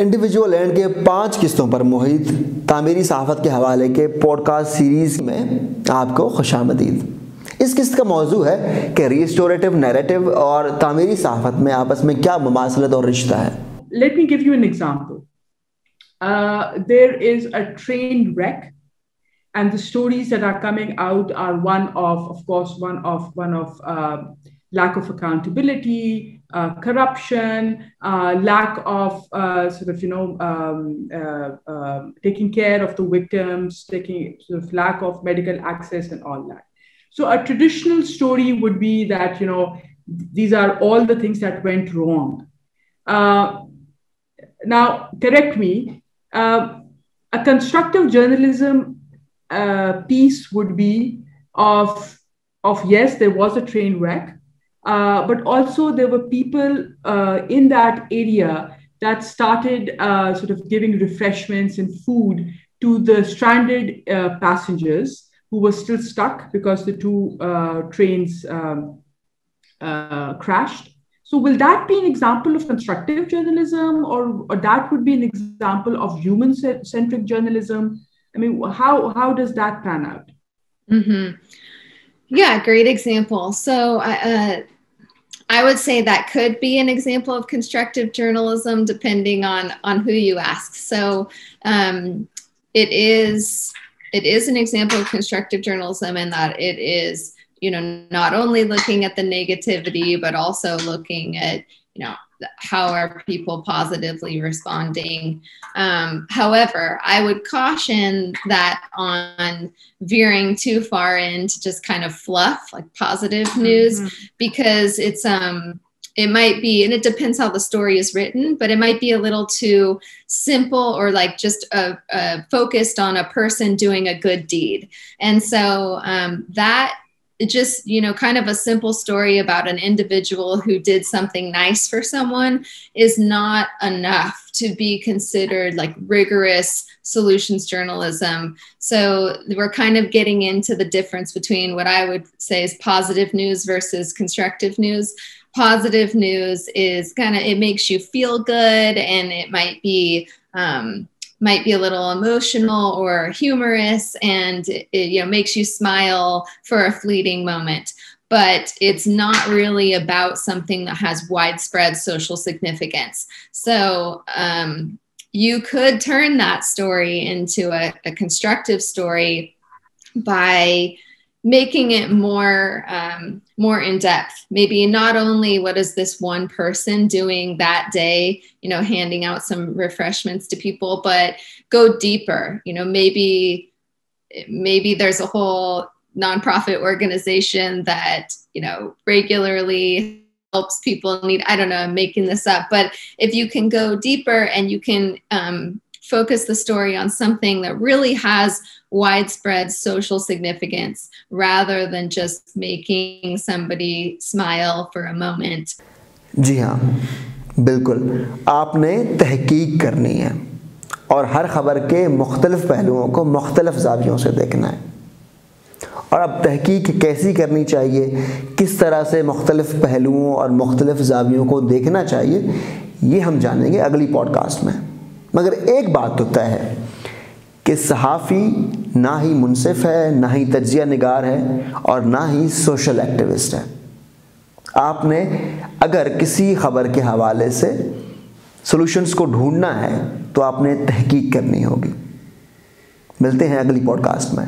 Individual and के 5 किस्तों पर मुहित तामीरी सहाफ़त के हवाले के पॉडकास्ट सीरीज़ में आपको खुशामदीद। इस किस्त का मौजू है कि रिस्टोरेटिव नैरेटिव और तामीरी सहाफ़त में आपस में क्या मुमासलत और रिश्ता है। Let me give you an example. There is a train wreck, and the stories that are coming out are one of lack of accountability, corruption, lack of taking care of the victims, taking lack of medical access and all that. So a traditional story would be that these are all the things that went wrong. Now, correct me. A constructive journalism piece would be of yes, there was a train wreck. But also there were people in that area that started giving refreshments and food to the stranded passengers who were still stuck because the two trains crashed. So will that be an example of constructive journalism, or that would be an example of human-centric journalism? I mean, how does that pan out? Mm-hmm. Yeah, great example. So I would say that could be an example of constructive journalism, depending on who you ask. So it is an example of constructive journalism in that it is, not only looking at the negativity, but also looking at, how are people positively responding. However, I would caution that on veering too far into just kind of fluff, like positive news, because it's it might be, and it depends how the story is written, but it might be a little too simple or like just focused on a person doing a good deed. And so that just, kind of a simple story about an individual who did something nice for someone is not enough to be considered like rigorous solutions journalism. So we're kind of getting into the difference between what I would say is positive news versus constructive news. Positive news is it makes you feel good, and it might be a little emotional or humorous, and it makes you smile for a fleeting moment. But it's not really about something that has widespread social significance. So you could turn that story into a constructive story by making it more in depth. Maybe not only what is this one person doing that day, handing out some refreshments to people, but go deeper. Maybe there's a whole nonprofit organization that, regularly helps people in need. I don't know, I'm making this up, but if you can go deeper and you can focus the story on something that really has widespread social significance rather than just making somebody smile for a moment. जी हाँ, बिल्कुल। आपने तहकीक करनी है और हर खबर के मुख्तलिफ पहलुओं को मुख्तलिफ ज़ावियों से देखना है। और अब तहकीक कैसी करनी चाहिए, किस तरह से मुख्तलिफ पहलुओं और मुख्तलिफ ज़ावियों को देखना चाहिए, ये हम जानेंगे अगली पॉडकास्ट में। मगर एक बात तो तय है कि सहाफ़ी ना ही मुनसिफ है, ना ही तज्ज़िया निगार है, और ना ही सोशल एक्टिविस्ट है। आपने अगर किसी ख़बर के हवाले से सॉल्यूशंस को ढूंढना है तो आपने तहकीक करनी होगी। मिलते हैं अगली पॉडकास्ट में।